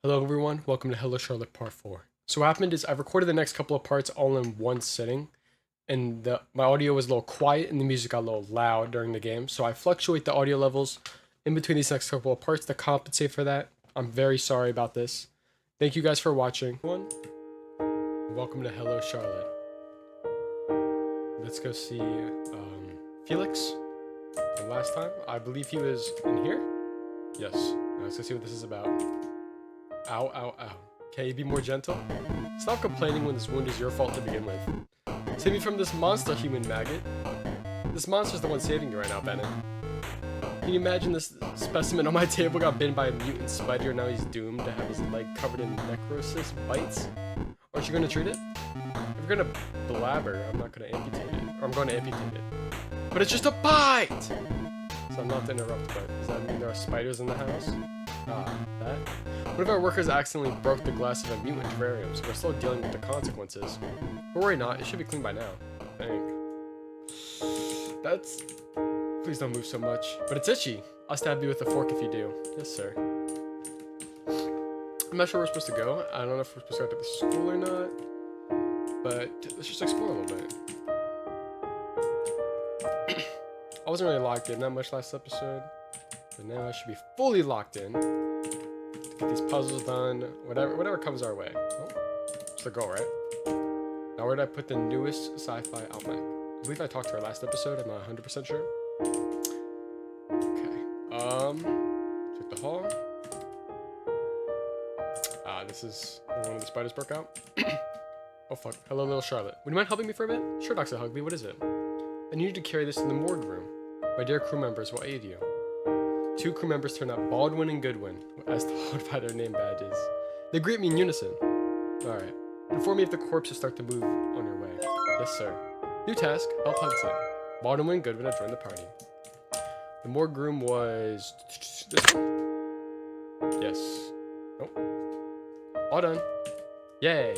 Hello everyone, welcome to Hello Charlotte Part 4. So what happened is I recorded the next couple of parts all in one sitting, and my audio was a little quiet and the music got a little loud during the game, so I fluctuate the audio levels in between these next couple of parts to compensate for that. I'm very sorry about this. Thank you guys for watching. Welcome to Hello Charlotte. Let's go see Felix from last time. I believe he was in here. Yes, let's go see what this is about. Ow, ow, ow. Can you be more gentle? Stop complaining when this wound is your fault to begin with. Save me from this monster, human maggot. This monster's the one saving you right now, Bennett. Can you imagine this specimen on my table got bitten by a mutant spider and now he's doomed to have his leg covered in necrosis bites? Aren't you gonna treat it? If you're gonna blabber, I'm not gonna amputate it. Or I'm gonna amputate it. But it's just a bite! So I'm not to interrupt, but does that mean there are spiders in the house? That? One of our workers accidentally broke the glass of a mutant terrarium, so we're still dealing with the consequences. But worry not, it should be clean by now. I think. That's... Please don't move so much. But it's itchy. I'll stab you with a fork if you do. Yes, sir. I'm not sure where we're supposed to go. I don't know if we're supposed to go to the school or not. But let's just explore a little bit. I wasn't really locked in that much last episode. But now I should be fully locked in. Get these puzzles done. Whatever comes our way. Oh, it's the goal, right? Now where did I put the newest sci-fi almanac? I believe I talked to her last episode. I'm not 100% sure. Okay. Check the hall. This is where one of the spiders broke out. Oh fuck. Hello, little Charlotte. Would you mind helping me for a bit? Sure, Dr. Hugby. What is it? I need you to carry this in the morgue room. My dear crew members will aid you. Two crew members turn out Baldwin and Goodwin, as told by their name badges. They greet me in unison. Alright. Inform me if the corpses start to move on your way. Yes, sir. New task, help Hudson. Baldwin and Goodwin have joined the party. The morgue room was... this one? Yes. Nope. All done. Yay.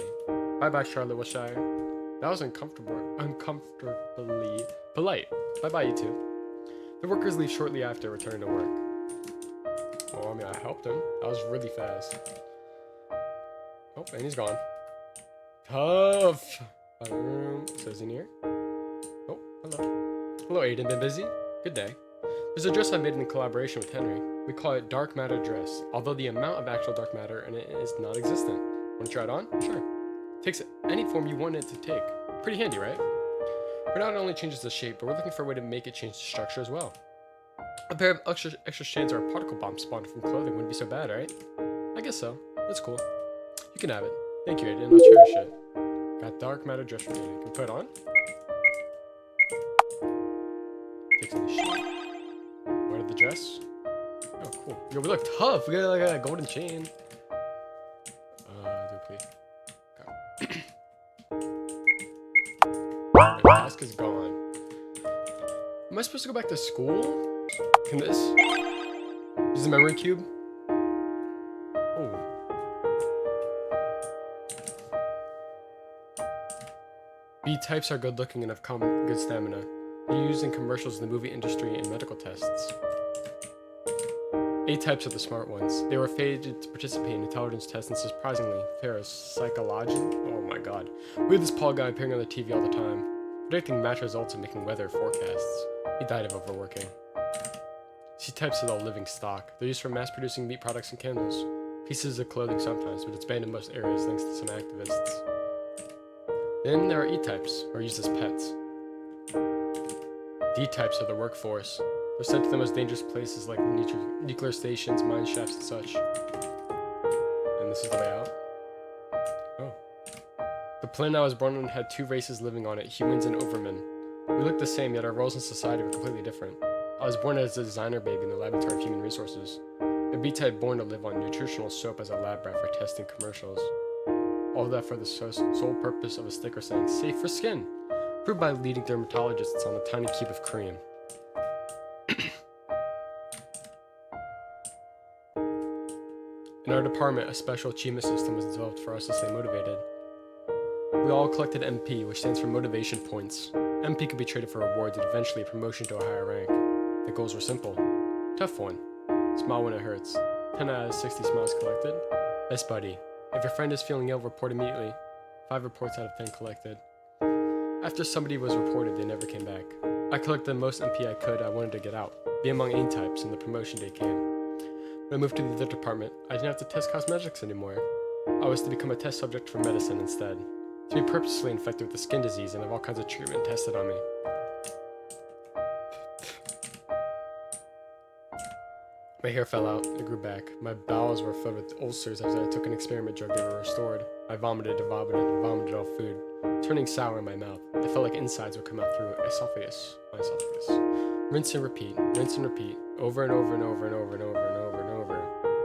Bye-bye, Charlotte Wilshire. That was uncomfortably polite. Bye-bye, you two. The workers leave shortly after returning to work. Well, I mean, I helped him. That was really fast. Oh, and he's gone. Tough. Says in here. Oh, hello. Hello, Aiden. Been busy? Good day. There's a dress I made in collaboration with Henry. We call it dark matter dress, although the amount of actual dark matter in it is non-existent. Want to try it on? Sure. Takes any form you want it to take. Pretty handy, right? For now, it only changes the shape, but we're looking for a way to make it change the structure as well. A pair of extra strands or a particle bomb spawned from clothing wouldn't be so bad, right? I guess so. That's cool. You can have it. Thank you, Aiden. I'll cherish it. Got dark matter dress for Aiden. Can we put it on? Takes in the shape. What the dress? Oh, cool. Yo, we look tough. We got like a golden chain. Okay. The mask is gone. Am I supposed to go back to school? Can this? Is the memory cube? Oh. B-types are good looking and have good stamina. They're used in commercials in the movie industry and medical tests. A-types are the smart ones. They were fated to participate in intelligence tests and surprisingly, parapsychology. Oh my god. We had this Paul guy appearing on the TV all the time, predicting match results and making weather forecasts. He died of overworking. C-types are the living stock. They're used for mass-producing meat products and candles. Pieces of clothing sometimes, but it's banned in most areas thanks to some activists. Then there are E-types, who are used as pets. D-types are the workforce. They're sent to the most dangerous places like nuclear stations, mine shafts, and such. And this is the way out. Oh. The planet I was born on had two races living on it, humans and overmen. We looked the same, yet our roles in society were completely different. I was born as a designer baby in the laboratory of human resources. A B-type born to live on nutritional soap as a lab rat for testing commercials. All that for the sole purpose of a sticker saying, safe for skin, proved by leading dermatologists on a tiny cube of cream. In our department, a special achievement system was developed for us to stay motivated. We all collected MP, which stands for motivation points. MP could be traded for rewards and eventually a promotion to a higher rank. The goals were simple. Tough one. Smile when it hurts. 10 out of 60 smiles collected. Yes, buddy. If your friend is feeling ill, report immediately. 5 reports out of 10 collected. After somebody was reported, they never came back. I collected the most MP I could. I wanted to get out, be among AIM types, and the promotion day came. When I moved to the other department, I didn't have to test cosmetics anymore. I was to become a test subject for medicine instead. To be purposely infected with a skin disease and have all kinds of treatment tested on me. My hair fell out, it grew back. My bowels were filled with ulcers after I took an experiment drug they were restored. I vomited and vomited all food, turning sour in my mouth. I felt like insides would come out through my esophagus. Rinse and repeat, over and over and over and over and over and over and over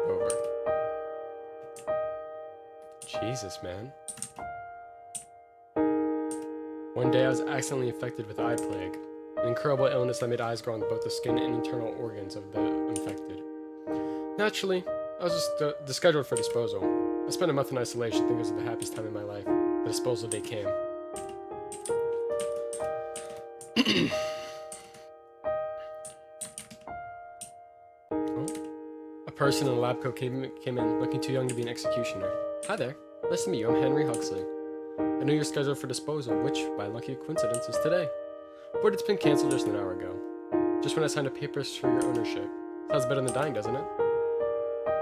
and over. Jesus, man. One day I was accidentally infected with eye plague, an incurable illness that made eyes grow on both the skin and internal organs of the infected. Naturally, I was just scheduled for disposal. I spent a month in isolation, thinking it was the happiest time in my life. The disposal day came. A person in a lab coat came in, looking too young to be an executioner. Hi there. Nice to meet you. I'm Henry Huxley. I knew you're scheduled for disposal, which, by lucky coincidence, is today. But it's been canceled just an hour ago. Just when I signed the papers for your ownership. Sounds better than dying, doesn't it?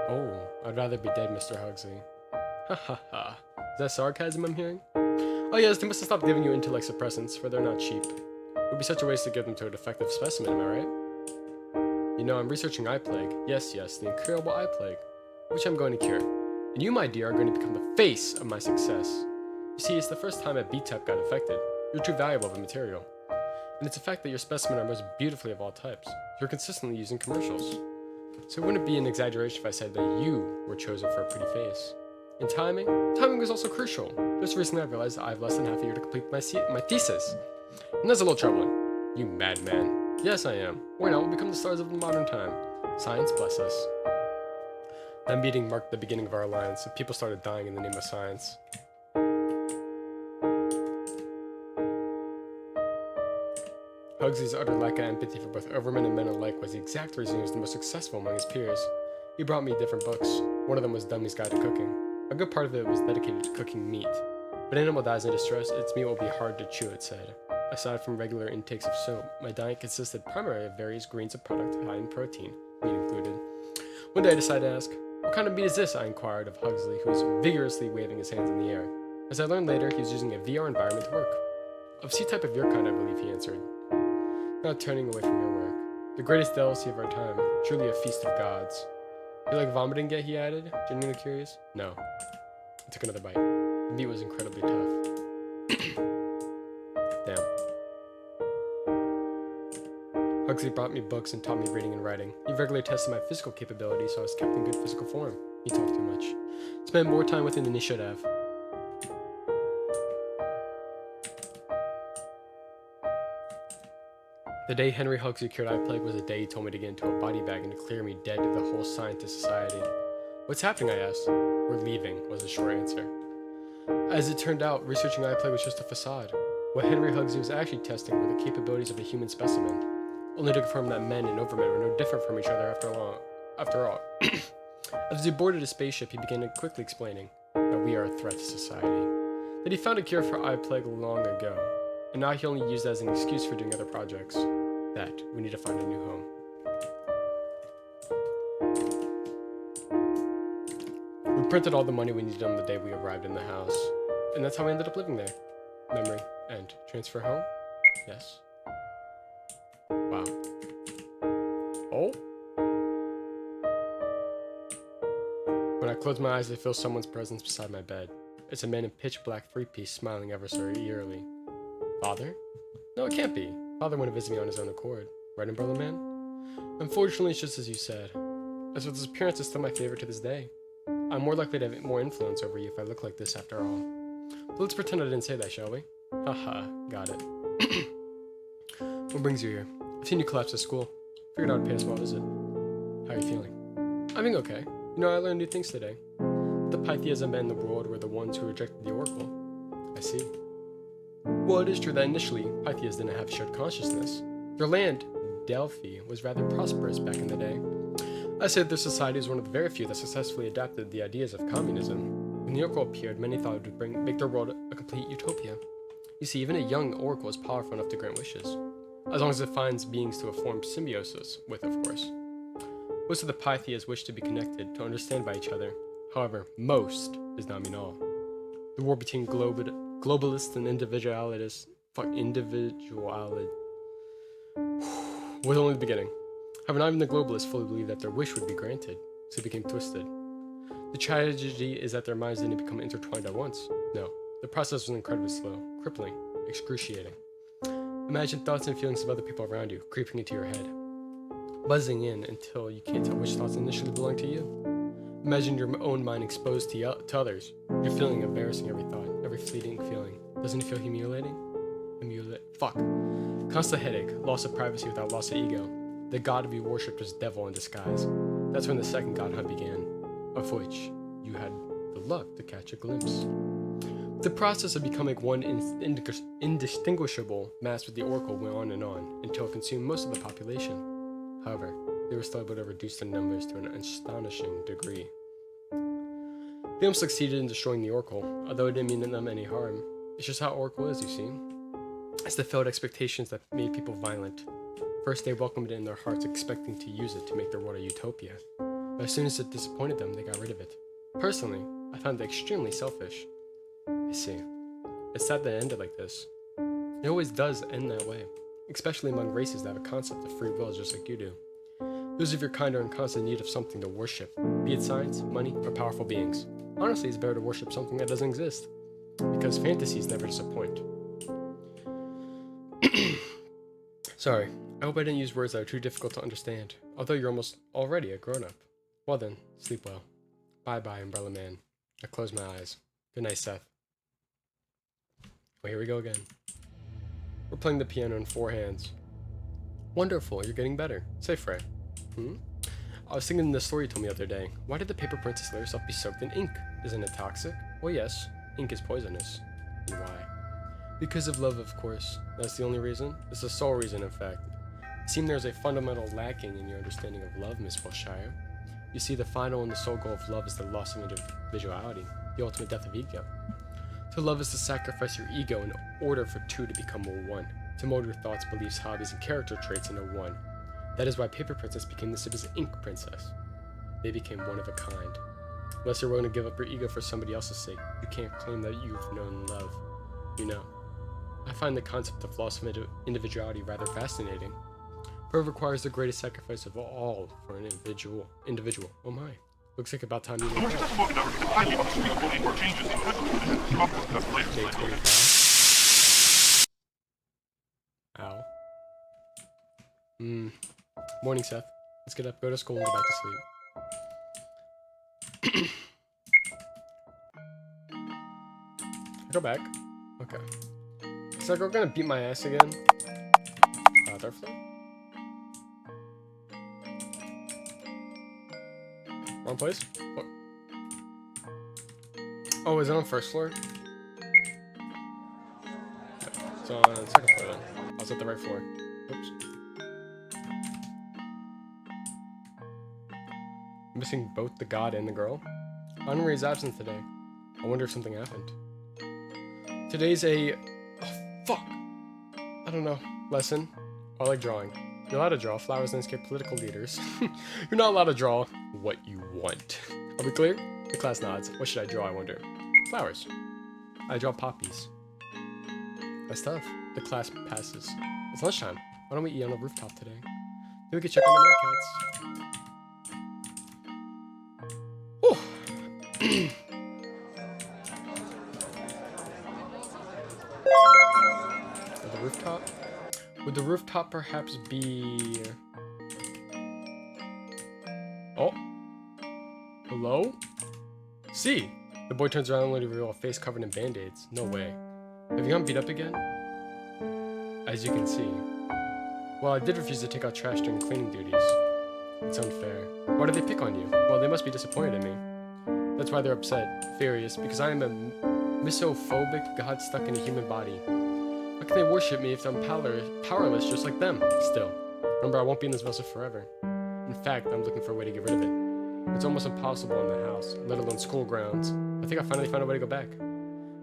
Oh, I'd rather be dead, Mr. Huxley. Ha ha ha. Is that sarcasm I'm hearing? Oh yes, they must have stopped giving you intellect suppressants, for they're not cheap. It would be such a waste to give them to a defective specimen, am I right? You know, I'm researching eye plague. Yes, the incurable eye plague, which I'm going to cure. And you, my dear, are going to become the face of my success. You see, it's the first time a B-type got infected. You're too valuable of a material. And it's a fact that your specimen are most beautifully of all types. You're consistently used in commercials. So it wouldn't be an exaggeration if I said that you were chosen for a pretty face. And timing was also crucial. Just recently I realized that I have less than half a year to complete my thesis. And that's a little troubling. You madman. Yes, I am. Why not? We'll become the stars of the modern time. Science bless us. That meeting marked the beginning of our alliance, and people started dying in the name of science. Huxley's utter lack of empathy for both overmen and men alike was the exact reason he was the most successful among his peers. He brought me different books. One of them was Dummy's Guide to Cooking. A good part of it was dedicated to cooking meat. If an animal dies in distress, its meat will be hard to chew, it said. Aside from regular intakes of soap, my diet consisted primarily of various grains of product high in protein, meat included. One day I decided to ask, "What kind of meat is this?" I inquired of Huxley, who was vigorously waving his hands in the air. As I learned later, he was using a VR environment to work. "Of C-type of your kind, I believe," he answered. Not turning away from your work. The greatest delicacy of our time, truly a feast of gods. You like vomiting yet? He added, genuinely curious. No. I took another bite. The meat was incredibly tough. Damn. Huxley brought me books and taught me reading and writing. He regularly tested my physical capabilities, so I was kept in good physical form. He talked too much. Spent more time with him than he should have. The day Henry Huxley cured eye plague was the day he told me to get into a body bag and declare me dead to the whole scientist society. "What's happening?" I asked. "We're leaving," was the short answer. As it turned out, researching eye plague was just a facade. What Henry Huxley was actually testing were the capabilities of a human specimen, only to confirm that men and overmen were no different from each other after all. As he boarded his spaceship, he began quickly explaining that we are a threat to society, that he found a cure for eye plague long ago, and now he only used it as an excuse for doing other projects. That we need to find a new home. We printed all the money we needed on the day we arrived in the house, and that's how we ended up living there. Memory end. Transfer home? Yes. Wow. Oh? When I close my eyes, I feel someone's presence beside my bed. It's a man in pitch black three-piece smiling ever so eerily. Father? No, it can't be. Father wouldn't visit me on his own accord. Right, Umbrella Man? Unfortunately, it's just as you said. As with his appearance is still my favorite to this day. I'm more likely to have more influence over you if I look like this after all. But let's pretend I didn't say that, shall we? Haha, got it. What brings you here? I've seen you collapse at school. Figured I would pay a small visit. How are you feeling? I'm doing okay. You know, I learned new things today. The Pythias and men in the world were the ones who rejected the Oracle. I see. Well, it is true that initially, Pythias didn't have shared consciousness. Their land, Delphi, was rather prosperous back in the day. I say that their society is one of the very few that successfully adapted the ideas of communism. When the Oracle appeared, many thought it would make their world a complete utopia. You see, even a young Oracle is powerful enough to grant wishes, as long as it finds beings to form symbiosis with, of course. Most of the Pythias wish to be connected, to understand by each other. However, most does not mean all. The war between globalists and individualists was only the beginning. However, not even the globalists fully believed that their wish would be granted, so it became twisted. The tragedy is that their minds didn't become intertwined at once. No, the process was incredibly slow, crippling, excruciating. Imagine thoughts and feelings of other people around you creeping into your head, buzzing in until you can't tell which thoughts initially belong to you. Imagine your own mind exposed to others. You're feeling embarrassing every thought, every fleeting feeling. Doesn't it feel humiliating? Constant headache, loss of privacy without loss of ego. The god you worshipped was devil in disguise. That's when the second god hunt began, of which you had the luck to catch a glimpse. The process of becoming one indistinguishable mass with the Oracle went on until it consumed most of the population. However, they were still able to reduce their numbers to an astonishing degree. They almost succeeded in destroying the Oracle, although it didn't mean them any harm. It's just how Oracle is, you see. It's the failed expectations that made people violent. First, they welcomed it in their hearts, expecting to use it to make their world a utopia. But as soon as it disappointed them, they got rid of it. Personally, I found it extremely selfish. I see. It's sad that it ended like this. It always does end that way, especially among races that have a concept of free will just like you do. Those of your kind are in constant need of something to worship, be it science, money, or powerful beings. Honestly, it's better to worship something that doesn't exist, because fantasies never disappoint. Sorry, I hope I didn't use words that are too difficult to understand, although you're almost already a grown-up. Well then, sleep well. Bye-bye, Umbrella Man. I close my eyes. Good night, Seth. Well, here we go again. We're playing the piano in 4 hands. Wonderful, you're getting better. Say, Frey. I was thinking the story you told me the other day. Why did the paper princess let herself be soaked in ink? Isn't it toxic? Well, yes, ink is poisonous. And why? Because of love, of course. That's the only reason? It's the sole reason, in fact. It seems there's a fundamental lacking in your understanding of love, Miss Wilshire. You see, the final and the sole goal of love is the loss of individuality, the ultimate death of ego. To love is to sacrifice your ego in order for two to become one, to mold your thoughts, beliefs, hobbies, and character traits into one. That is why Paper Princess became the city's Ink Princess. They became one of a kind. Unless you're willing to give up your ego for somebody else's sake, you can't claim that you've known love. You know. I find the concept of loss of individuality rather fascinating. For it requires the greatest sacrifice of all for an individual. Oh my. Looks like about time you wake up. Ow. Morning, Seth. Let's get up, go to school, and go back to sleep. Go back. Okay. Is that girl gonna beat my ass again? Third floor? Wrong place? What? Oh, is it on first floor? Okay. It's on second floor then. I was at the right floor. Oops. Missing both the god and the girl. Henri is absent today. I wonder if something happened. Today's a... Oh, fuck! I don't know. Lesson. I like drawing. You're allowed to draw flowers, landscape, political leaders. You're not allowed to draw what you want. Are we clear? The class nods. What should I draw, I wonder? Flowers. I draw poppies. That's tough. The class passes. It's lunchtime. Why don't we eat on the rooftop today? Maybe we could check on the Mad Cats. The rooftop? Would the rooftop perhaps be... Oh? Hello? See! The boy turns around only to reveal a face covered in band-aids. No way. Have you gotten beat up again? As you can see. Well, I did refuse to take out trash during cleaning duties. It's unfair. Why do they pick on you? Well, they must be disappointed in me. That's why they're upset, furious, because I am a misophobic god stuck in a human body. How can they worship me if I'm powerless just like them? Still, remember I won't be in this vessel forever. In fact, I'm looking for a way to get rid of it. It's almost impossible in the house, let alone school grounds. I think I finally found a way to go back.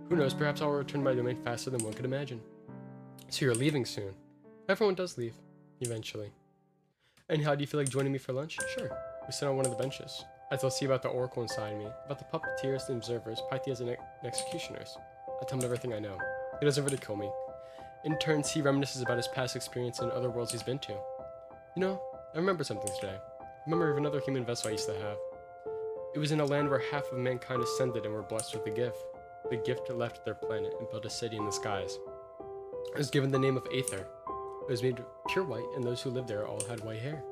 Who knows, perhaps I'll return to my domain faster than one could imagine. So you're leaving soon. Everyone does leave, eventually. And how do you feel like joining me for lunch? Sure. We sit on one of the benches. I tell C about the oracle inside me, about the puppeteers, the observers, Pythias, and executioners. I tell him everything I know. He doesn't really kill me. In turn, C reminisces about his past experience in other worlds he's been to. You know, I remember something today. A memory of another human vessel I used to have. It was in a land where half of mankind ascended and were blessed with a gift. The gift left their planet and built a city in the skies. It was given the name of Aether. It was made pure white, and those who lived there all had white hair.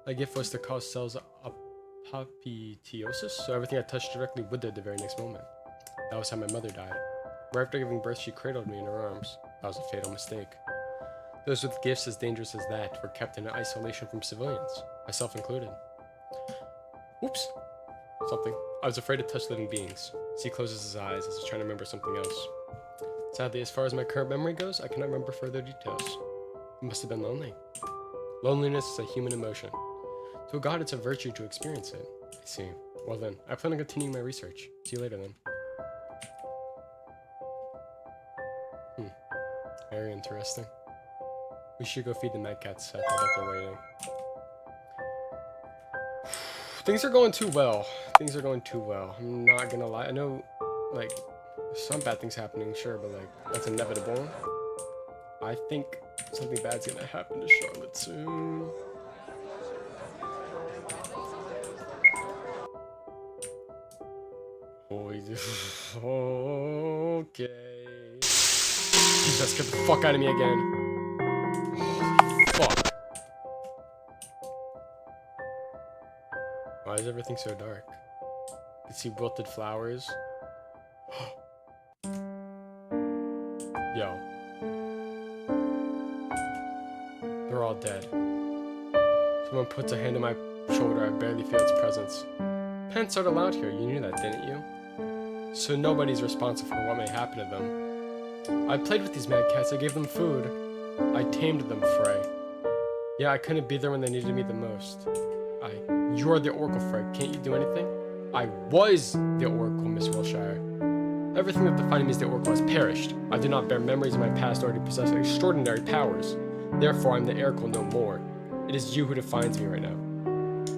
My gift was to cause cells apoptosis, so everything I touched directly withered the very next moment. That was how my mother died. Right after giving birth, she cradled me in her arms. That was a fatal mistake. Those with gifts as dangerous as that were kept in isolation from civilians, myself included. Oops. Something. I was afraid to touch living beings. C closes his eyes as he's trying to remember something else. Sadly, as far as my current memory goes, I cannot remember further details. It must have been lonely. Loneliness is a human emotion. To a god, it's a virtue to experience it. I see. Well then, I plan on continuing my research. See you later then. Very interesting. We should go feed the mad cats. I bet they're waiting. Things are going too well. Things are going too well. I'm not gonna lie. I know, like, some bad things happening, sure, but like, that's inevitable. I think something bad's gonna happen to Charlotte soon. Okay. Jesus, get the fuck out of me again. Holy fuck. Why is everything so dark? I can see wilted flowers. Yo. They're all dead. Someone puts a hand on my shoulder, I barely feel its presence. Pets aren't allowed here, you knew that, didn't you? So nobody's responsible for what may happen to them. I played with these mad cats, I gave them food. I tamed them, Frey. Yeah, I couldn't be there when they needed me the most. You're the Oracle, Frey, can't you do anything? I was the Oracle, Miss Wilshire. Everything that defined me as the Oracle has perished. I do not bear memories of my past, already possess extraordinary powers. Therefore, I'm the Oracle no more. It is you who defines me right now.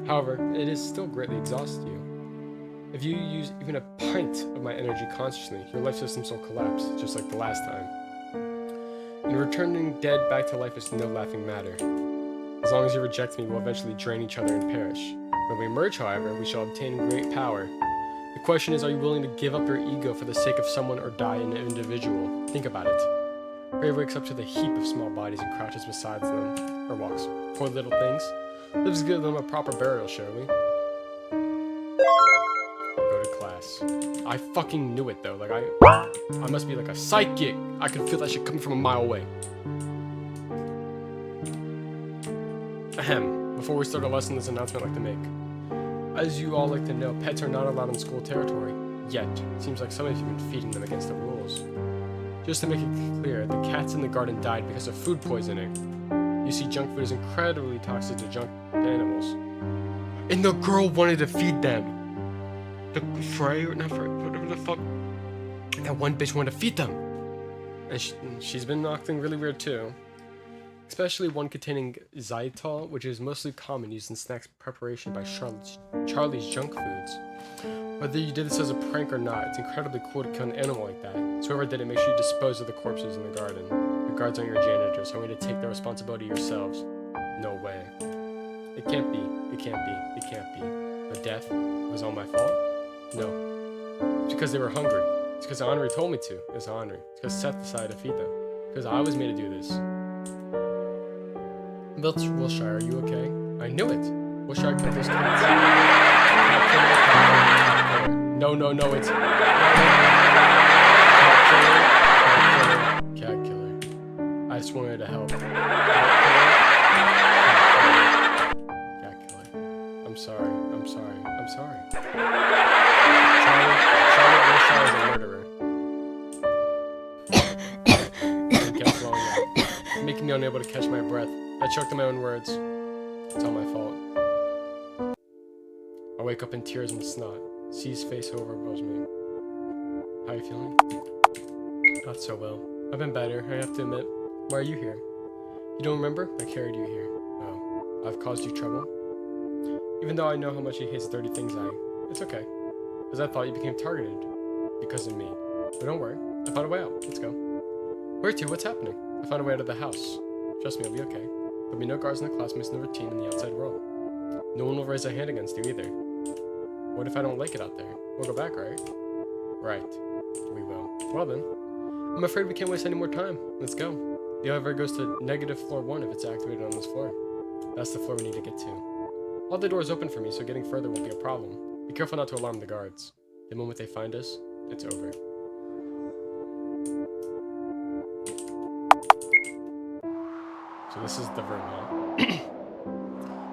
However, it is still greatly exhausted you. If you use even a pint of my energy consciously, your life systems will collapse, just like the last time. And returning dead back to life is no laughing matter. As long as you reject me, we'll eventually drain each other and perish. When we merge, however, we shall obtain great power. The question is, are you willing to give up your ego for the sake of someone or die an individual? Think about it. Ray wakes up to the heap of small bodies and crouches beside them, or walks. Poor little things. Let's give them a proper burial, shall we? Go to class. I fucking knew it though, like I must be like a psychic. I could feel that shit coming from a mile away. Ahem. Before we start our lesson, there's an announcement I'd like to make. As you all like to know, pets are not allowed in school territory. Yet, it seems like some of you have been feeding them against the rules. Just to make it clear, the cats in the garden died because of food poisoning. You see, junk food is incredibly toxic to animals. And the girl wanted to feed them. The Frey, or not Frey, whatever the fuck. That one bitch wanted to feed them. And she's been acting really weird too. Especially one containing xylitol, which is mostly common used in snacks preparation by Charlie's Junk Foods. Whether you did this as a prank or not, it's incredibly cool to kill an animal like that. So whoever did it, make sure you dispose of the corpses in the garden. The guards aren't your janitors, so I want you to take the responsibility yourselves. No way. It can't be. It can't be. It can't be. The death was all my fault? No. It's because they were hungry. It's because Henri told me to. It was Henri. It's because Seth decided to feed them. Because I was made to do this. Wilshire, are you okay? I knew it. Wilshire killed those cats. No, it's... Cat killer. I just wanted to help. Cat killer. I'm sorry. Charlotte Wilshire is a murderer. I kept throwing up, making me unable to catch my breath. I choked on my own words. It's all my fault. I wake up in tears and snot. C's face overwhelms me. How are you feeling? Not so well. I've been better, I have to admit. Why are you here? You don't remember? I carried you here. Oh, I've caused you trouble? Even though I know how much he hates dirty things, it's okay. Because I thought you became targeted because of me. But don't worry, I found a way out. Let's go. Where to? What's happening? I found a way out of the house. Trust me, I'll be okay. There'll be no guards in the classmates, no routine in the outside world. No one will raise a hand against you either. What if I don't like it out there? We'll go back, right? Right. We will. Well then, I'm afraid we can't waste any more time. Let's go. The elevator goes to negative floor 1 if it's activated on this floor. That's the floor we need to get to. All the doors open for me, so getting further won't be a problem. Be careful not to alarm the guards. The moment they find us, it's over. So this is the room, huh?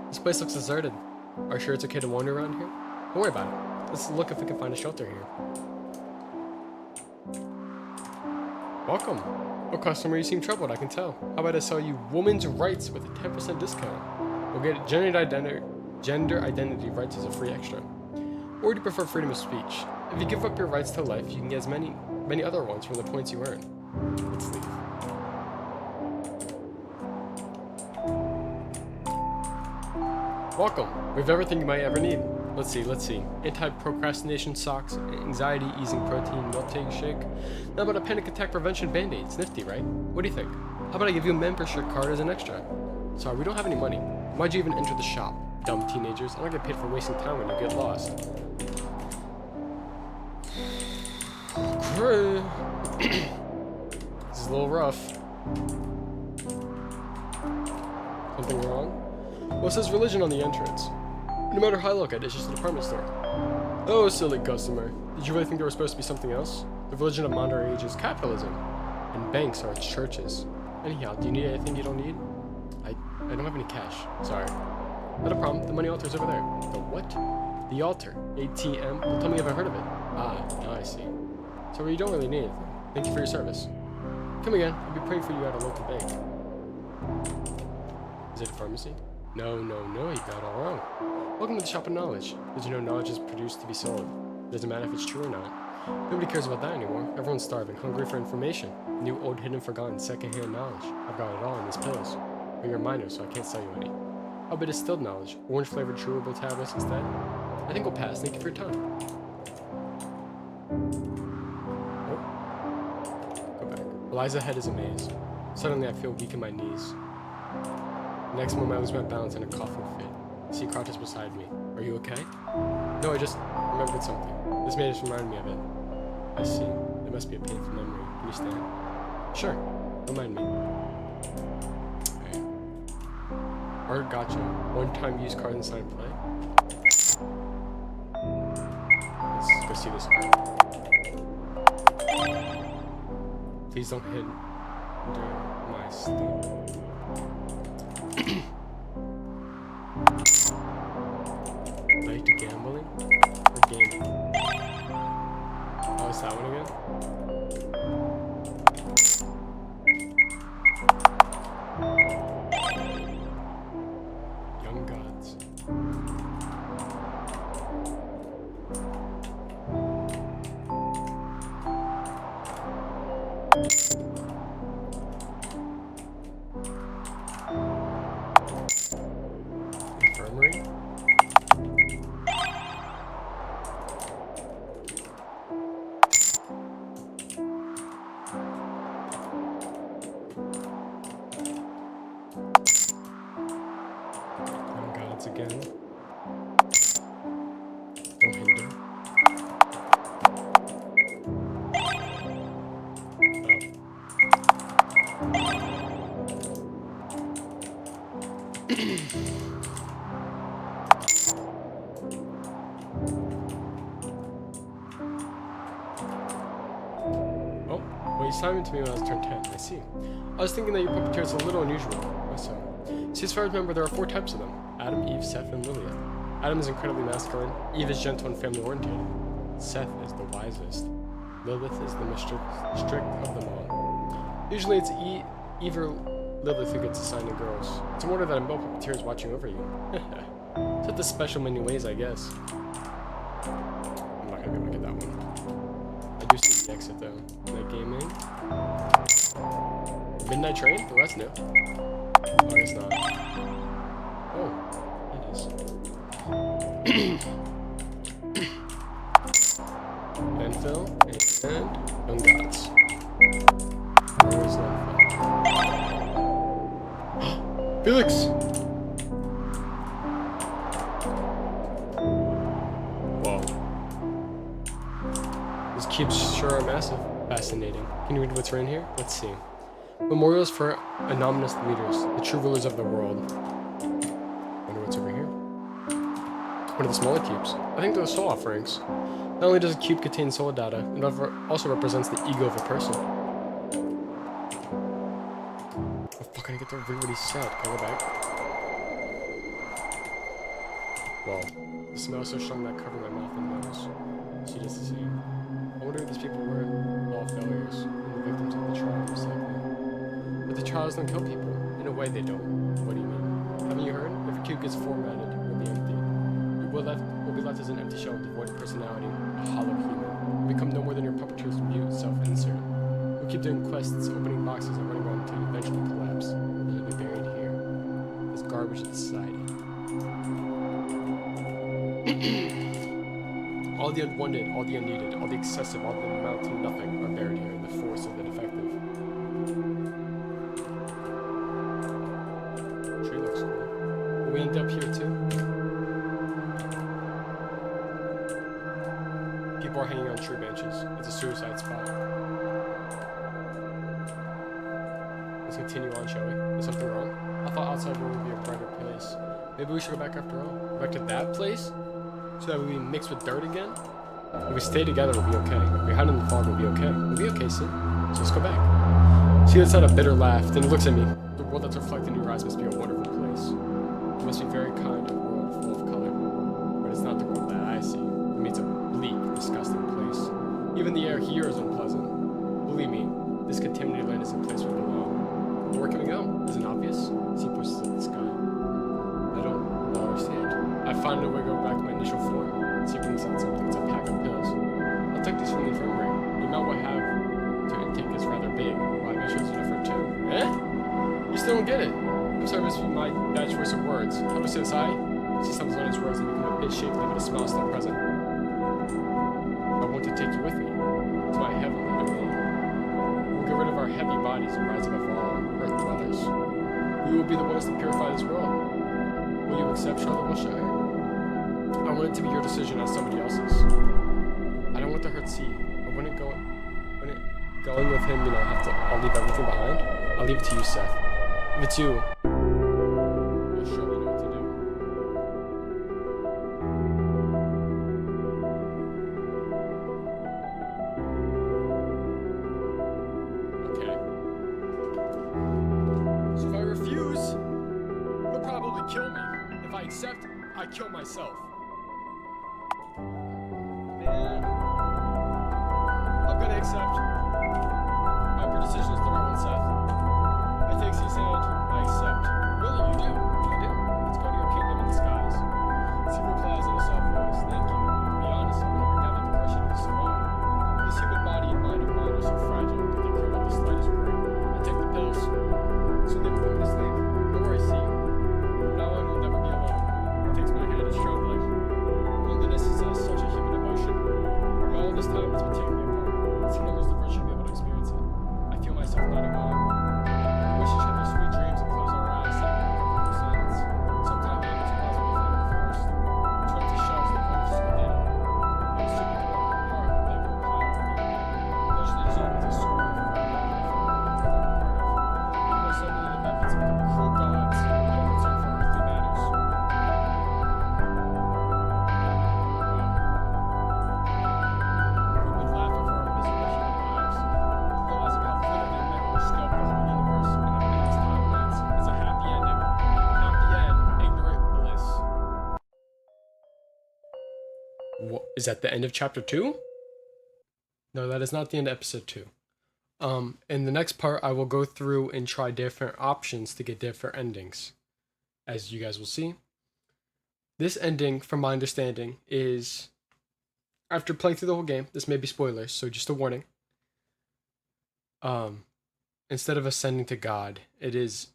This place looks deserted. Are you sure it's okay to wander around here? Don't worry about it. Let's look if we can find a shelter here. Welcome. Oh, customer, you seem troubled, I can tell. How about I sell you women's rights with a 10% discount? We'll get gender identity rights as a free extra. Or do you prefer freedom of speech? If you give up your rights to life, you can get as many other ones from the points you earn. Let's leave. Welcome. We have everything you might ever need. Let's see. Anti-procrastination socks, anxiety-easing protein milkshake shake. How about a panic attack prevention band-aid? It's nifty, right? What do you think? How about I give you a membership card as an extra? Sorry, we don't have any money. Why'd you even enter the shop? Dumb teenagers. I don't get paid for wasting time when you get lost. Great. This is a little rough. Something wrong? Well, it says religion on the entrance. No matter how I look at it, it's just a department store. Oh, silly customer. Did you really think there was supposed to be something else? The religion of modern age is capitalism, and banks are its churches. Anyhow, do you need anything you don't need? I don't have any cash. Sorry. Not a problem. The money altar's over there. The what? The altar. ATM? Well, tell me if I've heard of it. Ah, now I see. So you don't really need anything. Thank you for your service. Come again. I'll be praying for you at a local bank. Is it a pharmacy? No, you got it all wrong. Welcome to the Shop of Knowledge. Did you know knowledge is produced to be sold? It doesn't matter if it's true or not. Nobody cares about that anymore. Everyone's starving, hungry for information. New, old, hidden, forgotten, secondhand knowledge. I've got it all in these pills. But you're a minor, so I can't sell you any. How about distilled knowledge? Orange-flavored chewable tablets instead? I think we'll pass. Thank you for your time. Oh. Go back. Eliza's head is a maze. Suddenly, I feel weak in my knees. The next moment, I lose my balance in a coughing fit. She crouches beside me. Are you okay? No, I just remembered something. This may just remind me of it. I see. It must be a painful memory. Can you stand? Sure. Remind me. Okay. Art gotcha. One-time use cards inside play. Let's go see this art. Please don't hit under my stomach. Back to gambling or gaming? Oh, is that one again? Young gods. Infirmary? Again. Don't hinder. Oh, well, you signed to me when I was turned 10. I see. I was thinking that your puppeteer is a little unusual. So, as far as I remember, there are 4 types of them. Adam, Eve, Seth, and Lilith. Adam is incredibly masculine. Eve is gentle and family-oriented. Seth is the wisest. Lilith is the most strict of them all. Usually it's Eve or Lilith who gets assigned to girls. It's a wonder that a male puppeteer is watching over you. It's the special many ways, I guess. I'm not gonna be able to get that one. I do see the exit though. Night gaming. Midnight train? Oh, that's new. Oh, it's not. Oh, it is. Landfill and young gods. Where is landfill? Felix! Whoa. These cubes sure are massive. Fascinating. Can you read what's written here? Let's see. Memorials for anonymous leaders, the true rulers of the world. Wonder what's over here. One of the smaller cubes. I think they're the soul offerings. Not only does a cube contain soul data, it also represents the ego of a person. Oh fuck, I get to read what he said. Can I go back? Well, the smell is so strong that I cover my mouth and nose. She does the same. I wonder if these people were all failures and the victims of the trial most likely. But the trials don't kill people. In a way they don't. What do you mean? Haven't you heard? If a cube gets formatted, it will be empty. Will be left as an empty shell devoid of personality, a hollow human. You become no more than your puppeteer's mute self-insert. You'll keep doing quests, opening boxes, and running around until you eventually collapse. And you'll be buried here. This garbage in society. All the unwanted, all the unneeded, all the excessive, all the amount to nothing are buried here in the force of the defective. Tree looks cool. Will we end up here too? People are hanging on tree benches. It's a suicide spot. Let's continue on, shall we? Is something wrong? I thought outside world would be a brighter place. Maybe we should go back after all. Go back to that place? So that we mix with dirt again? If we stay together, we'll be okay. If we hide in the fog, we'll be okay. We'll be okay soon. So let's go back. She lets out a bitter laugh, then looks at me. The world that's reflected in your eyes must be a wonderful place. It must be very kind, a world full of color. But it's not the world that I see. It means a bleak, disgusting place. Even the air here is unpleasant. Believe me, this contaminated land is a place we belong. But where can we go? Isn't it obvious? She pushes at the sky. I don't understand. I find a way to go back to my initial form. See if we can send something. It's a pack of pills. I'll take these from the infirmary. The amount we have to intake is rather big. My mission is different too. Eh? You still don't get it. I'm sorry, this was my bad choice of words. Help us says hi. She stumbles on his words and become a bit shapely, but a smile is still present. I want to take you with me. It's my heavenly domain. We'll get rid of our heavy bodies and rise above all earth dwellers. We will be the ones to purify this world. Will you accept Charlotte Wilshire? I want it to be your decision, not somebody else's. I don't want to hurt C. But when it going with him, you know, I'll leave everything behind. I'll leave it to you, Seth. If it's you, you'll surely know what to do. Okay. So if I refuse, you'll probably kill me. If I accept, I kill myself. Man, I'm gonna accept. My decision is the right one, Seth. I take C's hand. I accept. Really, you do? I do. Let's go to your kingdom in the skies. C replies in a soft voice. Thank you. To be honest, I've never gathered the pressure to be so long. This human body and mind of mine are so fragile that they care about the slightest break. I take the pills, so they will put me to sleep. Don't worry, C. From now on, we'll never be alone. He takes my hand, it's trembling. Loneliness is such a human emotion. And all this time, it's been taking me apart. It's never the virtue to be able to experience it. I feel myself nodding on. We wish each other sweet dreams and close our eyes, saying uncomfortable sins. Sometimes it is possible to find the forest. To empty shelves that come just within. No soup can open my heart, they grow high on me. Eventually dissolve into sorrow and fire. Because suddenly the methods become cruel gods, no concern for earthly matters. We would laugh over our miserable human lives, realizing how little they meant or scope the whole universe and how endless timelines is a happy ending. Happy end, ignorant bliss. What, is that the end of chapter 2? No, that is not the end of episode 2. In the next part, I will go through and try different options to get different endings, as you guys will see. This ending, from my understanding, is after playing through the whole game. This may be spoilers, so just a warning. Um, Instead of ascending to God, it is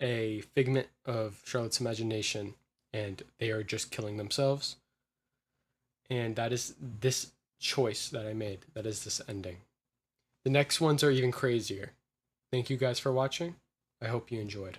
a figment of Charlotte's imagination, and they are just killing themselves. And that is this choice that I made. That is this ending. The next ones are even crazier. Thank you guys for watching. I hope you enjoyed.